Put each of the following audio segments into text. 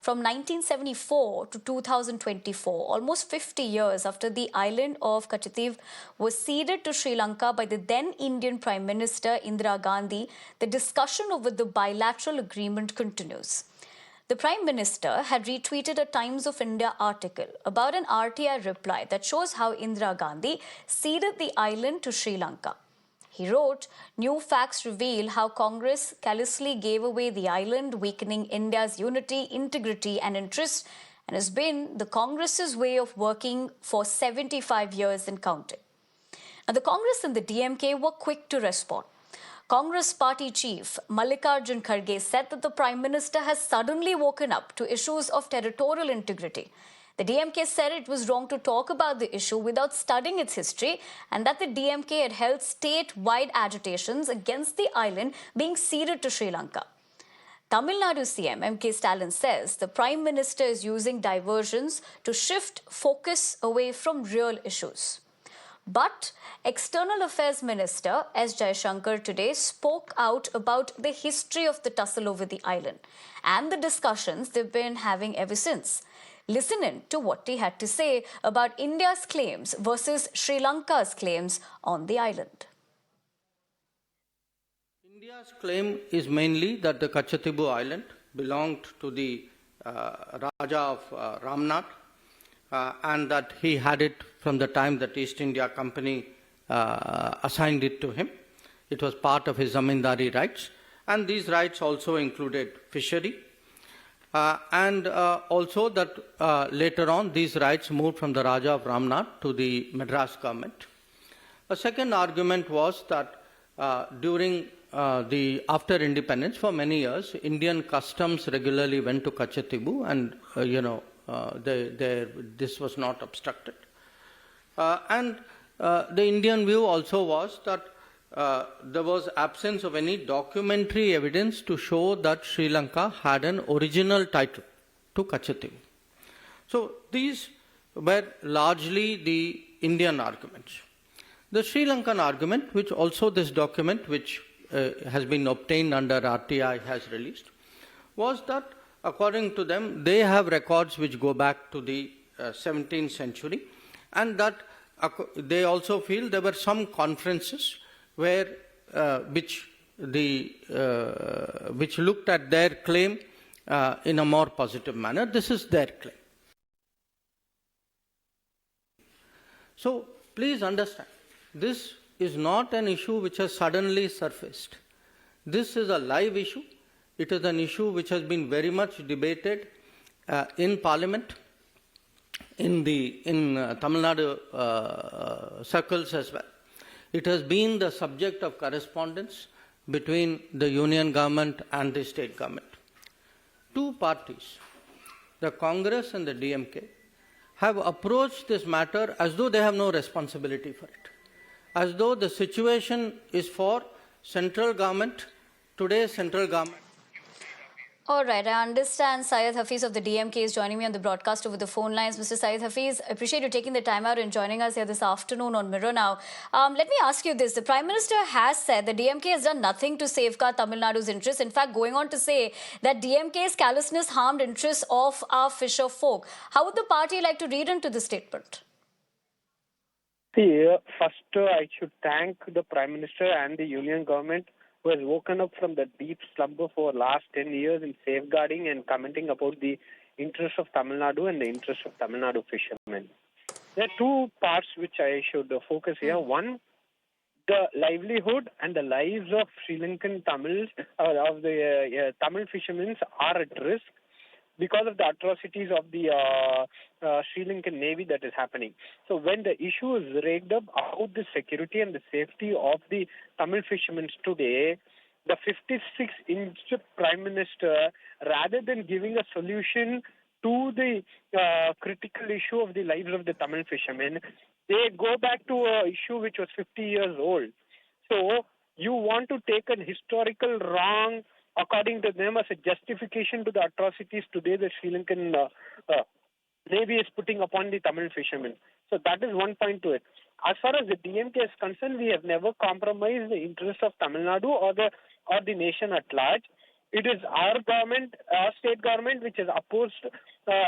From 1974 to 2024, almost 50 years after the island of Katchatheevu was ceded to Sri Lanka by the then Indian Prime Minister Indira Gandhi, the discussion over the bilateral agreement continues. The Prime Minister had retweeted a Times of India article about an RTI reply that shows how Indira Gandhi ceded the island to Sri Lanka. He wrote, "New facts reveal how Congress callously gave away the island, weakening India's unity, integrity, and interest, and has been the Congress's way of working for 75 years and counting." Now, the Congress and the DMK were quick to respond. Congress party chief Mallikarjun Kharge said that the Prime Minister has suddenly woken up to issues of territorial integrity. The DMK said it was wrong to talk about the issue without studying its history, and that the DMK had held state-wide agitations against the island being ceded to Sri Lanka. Tamil Nadu CM M.K. Stalin says the Prime Minister is using diversions to shift focus away from real issues. But External Affairs Minister S. Jaishankar today spoke out about the history of the tussle over the island and the discussions they've been having ever since. Listen in to what he had to say about India's claims versus Sri Lanka's claims on the island. India's claim is mainly that the Katchatheevu island belonged to the Raja of Ramnath and that he had it from the time that East India Company assigned it to him. It was part of his zamindari rights, and these rights also included fishery. And also that later on these rights moved from the Raja of Ramnath to the Madras government. A second argument was that during after independence, for many years, Indian customs regularly went to Katchatheevu, and this was not obstructed. And the Indian view also was that there was absence of any documentary evidence to show that Sri Lanka had an original title to Katchatheevu. So these were largely the Indian arguments. The Sri Lankan argument, which also this document, which has been obtained under RTI, has released, was that according to them, they have records which go back to the 17th century, and that they also feel there were some conferences where which looked at their claim in a more positive manner. This is their claim. So please understand, this is not an issue which has suddenly surfaced. This is a live issue. It is an issue which has been very much debated in Parliament, in Tamil Nadu circles as well. It has been the subject of correspondence between the union government and the state government. Two parties, the Congress and the DMK, have approached this matter as though they have no responsibility for it, as though the situation is for central government, today's central government. All right, I understand Syed Hafiz of the DMK is joining me on the broadcast over the phone lines. Mr. Syed Hafiz, I appreciate you taking the time out and joining us here this afternoon on Mirror Now. Let me ask you this. The Prime Minister has said the DMK has done nothing to safeguard Tamil Nadu's interests. In fact, going on to say that DMK's callousness harmed interests of our fisher folk. How would the party like to read into the statement? See, first I should thank the Prime Minister and the Union government who has woken up from the deep slumber for the last 10 years in safeguarding and commenting about the interests of Tamil Nadu and the interests of Tamil Nadu fishermen. There are two parts which I should focus here. One, the livelihood and the lives of Sri Lankan Tamils, of the Tamil fishermen are at risk because of the atrocities of the Sri Lankan Navy that is happening. So when the issue is raked up about the security and the safety of the Tamil fishermen today, the 56-inch Prime Minister, rather than giving a solution to the critical issue of the lives of the Tamil fishermen, they go back to an issue which was 50 years old. So you want to take an historical wrong according to them as a justification to the atrocities today the Sri Lankan Navy is putting upon the Tamil fishermen. So that is one point to it. As far as the DMK is concerned, we have never compromised the interests of Tamil Nadu or the nation at large. It is our government, our state government, which has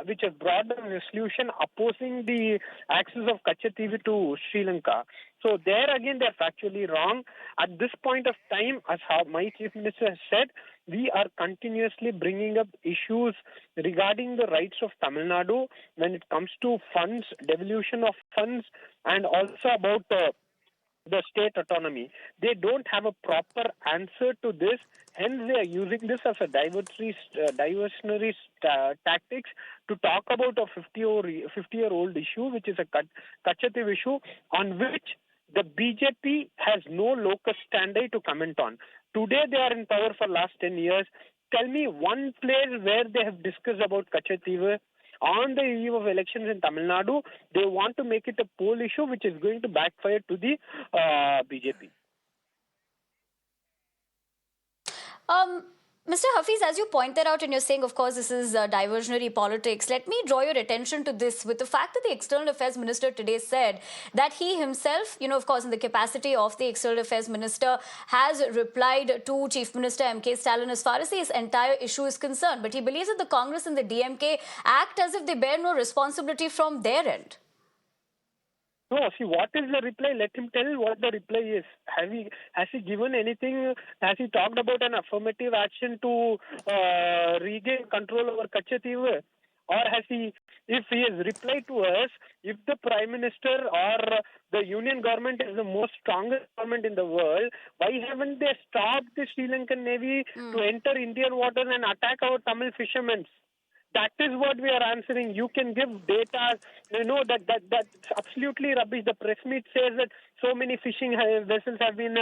which has brought a resolution opposing the access of Katchatheevu to Sri Lanka. So there again, they're factually wrong. At this point of time, as how my chief minister has said, we are continuously bringing up issues regarding the rights of Tamil Nadu when it comes to funds, devolution of funds, and also about the state autonomy. They don't have a proper answer to this. Hence, they are using this as a diversionary tactics to talk about a 50-year-old issue, which is a Katchatheevu issue, on which the BJP has no locus standi to comment on. Today, they are in power for last 10 years. Tell me one place where they have discussed about Katchatheevu. On the eve of elections in Tamil Nadu, they want to make it a poll issue, which is going to backfire to the BJP. Mr. Hafiz, as you pointed out and you're saying, of course, this is diversionary politics, let me draw your attention to this with the fact that the External Affairs Minister today said that he himself, of course, in the capacity of the External Affairs Minister, has replied to Chief Minister M.K. Stalin as far as this entire issue is concerned. But he believes that the Congress and the DMK act as if they bear no responsibility from their end. No, see, what is the reply? Let him tell what the reply is. Has he given anything? Has he talked about an affirmative action to regain control over Katchatheevu? Or has he, if he has replied to us, if the Prime Minister or the Union government is the most strongest government in the world, why haven't they stopped the Sri Lankan Navy to enter Indian waters and attack our Tamil fishermen? That is what we are answering. You can give data, that's absolutely rubbish. The press meet says that so many fishing vessels have been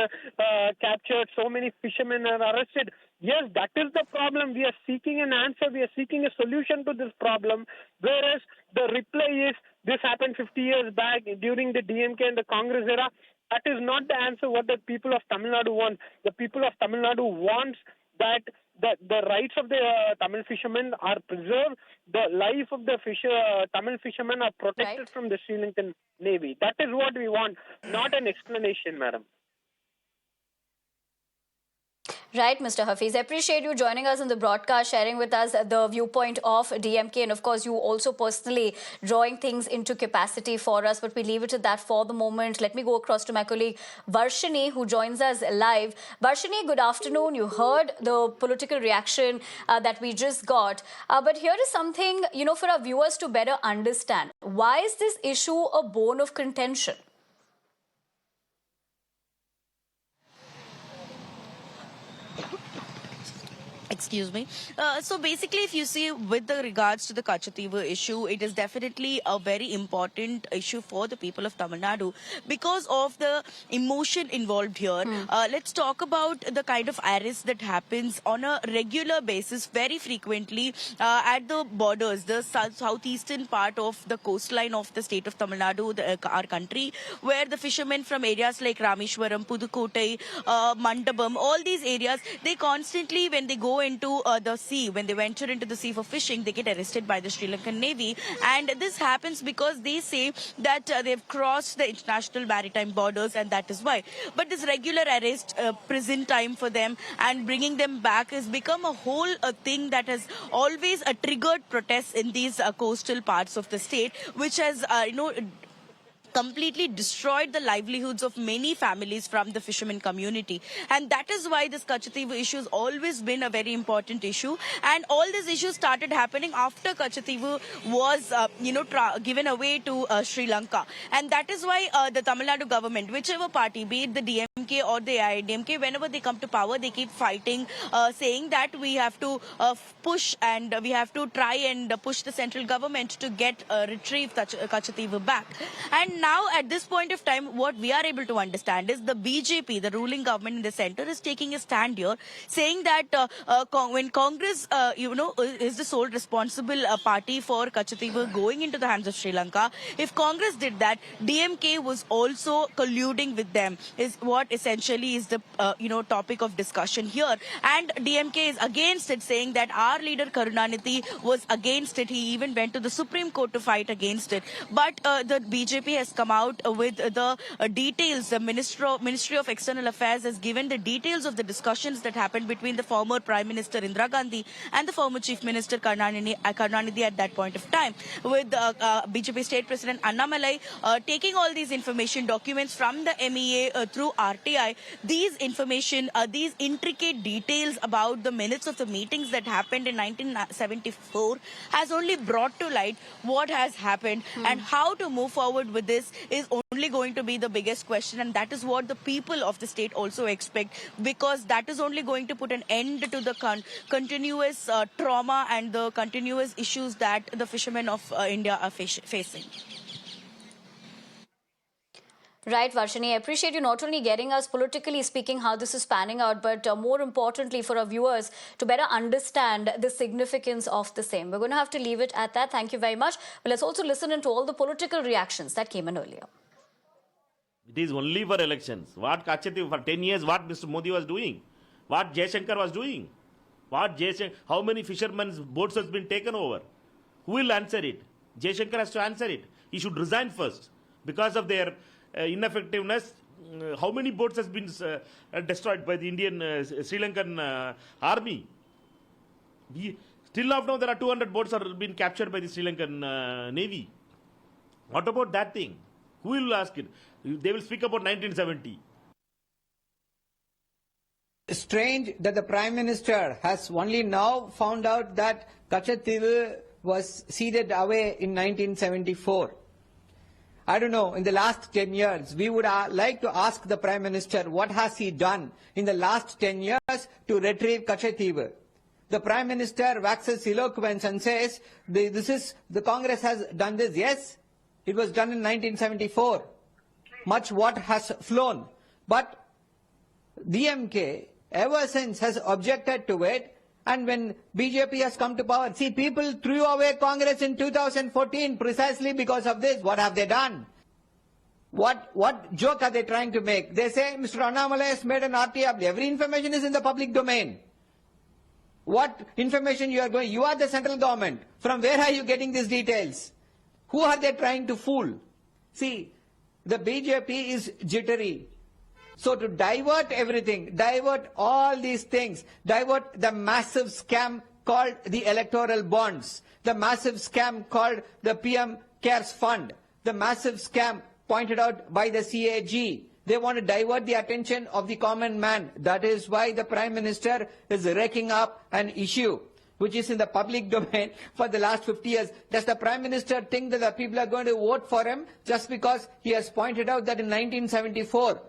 captured, so many fishermen are arrested. Yes, that is the problem. We are seeking an answer. We are seeking a solution to this problem. Whereas the reply is, this happened 50 years back during the DMK and the Congress era. That is not the answer what the people of Tamil Nadu want. The people of Tamil Nadu wants that the rights of the Tamil fishermen are preserved, the life of the Tamil fishermen are protected from the Sri Lankan Navy. That is what we want, not an explanation, madam. Right, Mr. Hafiz. I appreciate you joining us on the broadcast, sharing with us the viewpoint of DMK, and of course, you also personally drawing things into capacity for us. But we leave it at that for the moment. Let me go across to my colleague Varshini, who joins us live. Varshini, good afternoon. You heard the political reaction that we just got. But here is something, for our viewers to better understand. Why is this issue a bone of contention? Excuse me. So basically, if you see with the regards to the Katchatheevu issue, it is definitely a very important issue for the people of Tamil Nadu because of the emotion involved here. Let's talk about the kind of arrest that happens on a regular basis, very frequently at the borders, the southeastern part of the coastline of the state of Tamil Nadu, our country, where the fishermen from areas like Rameshwaram, Pudukkottai, Mandapam, all these areas, they constantly, when they go into the sea, when they venture into the sea for fishing, they get arrested by the Sri Lankan Navy. And this happens because they say that they've crossed the international maritime borders, and that is why. But this regular arrest, prison time for them and bringing them back has become a whole thing that has always triggered protests in these coastal parts of the state, which has, completely destroyed the livelihoods of many families from the fishermen community. And that is why this Katchatheevu issue has always been a very important issue. And all these issues started happening after Katchatheevu was, given away to Sri Lanka. And that is why the Tamil Nadu government, whichever party, be it the DMK or the AIDMK, whenever they come to power, they keep fighting, saying that we have to push and we have to try and push the central government to retrieve Katchatheevu back. And now, at this point of time, what we are able to understand is the BJP, the ruling government in the center, is taking a stand here, saying that when Congress, is the sole responsible party for Katchatheevu going into the hands of Sri Lanka, if Congress did that, DMK was also colluding with them, is what essentially is the topic of discussion here. And DMK is against it, saying that our leader Karunanidhi was against it. He even went to the Supreme Court to fight against it. But the BJP has come out with the details. The Ministry of External Affairs has given the details of the discussions that happened between the former Prime Minister Indira Gandhi and the former Chief Minister Karunanidhi at that point of time, with BJP State President Annamalai taking all these information documents from the MEA through RTI. These information, these intricate details about the minutes of the meetings that happened in 1974 has only brought to light what has happened, and how to move forward with this is only going to be the biggest question, and that is what the people of the state also expect, because that is only going to put an end to the continuous trauma and the continuous issues that the fishermen of India are facing. Right, Varshini, I appreciate you not only getting us politically speaking how this is panning out, but more importantly for our viewers to better understand the significance of the same. We're going to have to leave it at that. Thank you very much. But let's also listen into all the political reactions that came in earlier. It is only for elections. What Katchatheevu, for 10 years, what Mr. Modi was doing, what Jaishankar was doing, how many fishermen's boats has been taken over? Who will answer it? Jaishankar has to answer it. He should resign first because of their ineffectiveness. How many boats has been destroyed by the Indian Sri Lankan army? Still up now there are 200 boats are been captured by the Sri Lankan Navy. What about that thing? Who will ask it? They will speak about 1970. Strange that the Prime Minister has only now found out that Katchatheevu was ceded away in 1974. I don't know, in the last 10 years, we would like to ask the Prime Minister what has he done in the last 10 years to retrieve Katchatheevu. The Prime Minister waxes eloquence and says, the Congress has done this. Yes, it was done in 1974. Much water has flown. But DMK ever since has objected to it, and when BJP has come to power, see, people threw away Congress in 2014 precisely because of this. What have they done? What joke are they trying to make? They say Mr. Annamalai has made an RTI. Every information is in the public domain. What information you are going? You are the central government. From where are you getting these details? Who are they trying to fool? See, the BJP is jittery. So to divert everything, divert all these things, divert the massive scam called the electoral bonds, the massive scam called the PM Cares Fund, the massive scam pointed out by the CAG. They want to divert the attention of the common man. That is why the Prime Minister is raking up an issue which is in the public domain for the last 50 years. Does the Prime Minister think that the people are going to vote for him just because he has pointed out that in 1974,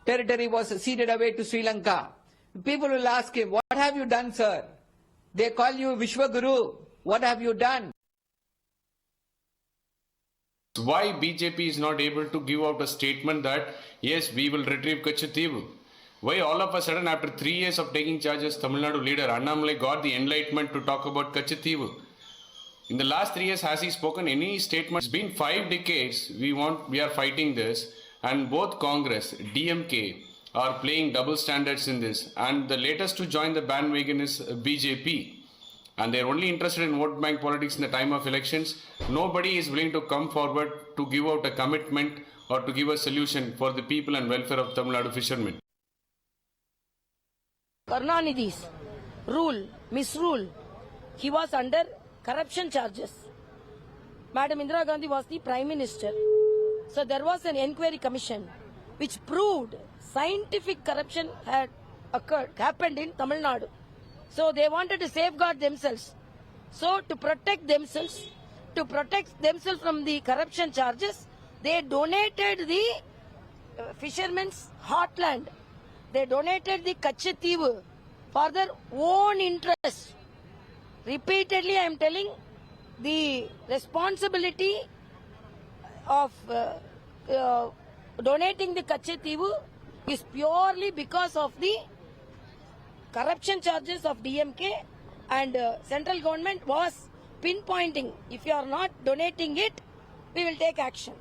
territory was ceded away to Sri Lanka? People will ask him, what have you done, sir? They call you Vishwaguru. What have you done? Why BJP is not able to give out a statement that, yes, we will retrieve Katchatheevu? Why all of a sudden, after 3 years of taking charge as Tamil Nadu leader, Annamalai got the enlightenment to talk about Katchatheevu? In the last 3 years, has he spoken any statement? It's been 5 decades, we are fighting this, and both Congress, DMK, are playing double standards in this, and the latest to join the bandwagon is BJP, and they're only interested in vote bank politics in the time of elections. Nobody is willing to come forward to give out a commitment or to give a solution for the people and welfare of Tamil Nadu fishermen. Karunanidhi's rule, misrule, he was under corruption charges. Madam Indira Gandhi was the Prime Minister. So there was an inquiry commission which proved scientific corruption had happened in Tamil Nadu. So they wanted to safeguard themselves. So to protect themselves from the corruption charges, they donated the fishermen's heartland. They donated the Katchatheevu for their own interest. Repeatedly I am telling, the responsibility of donating the Katchatheevu is purely because of the corruption charges of DMK, and central government was pinpointing, if you are not donating it, we will take action.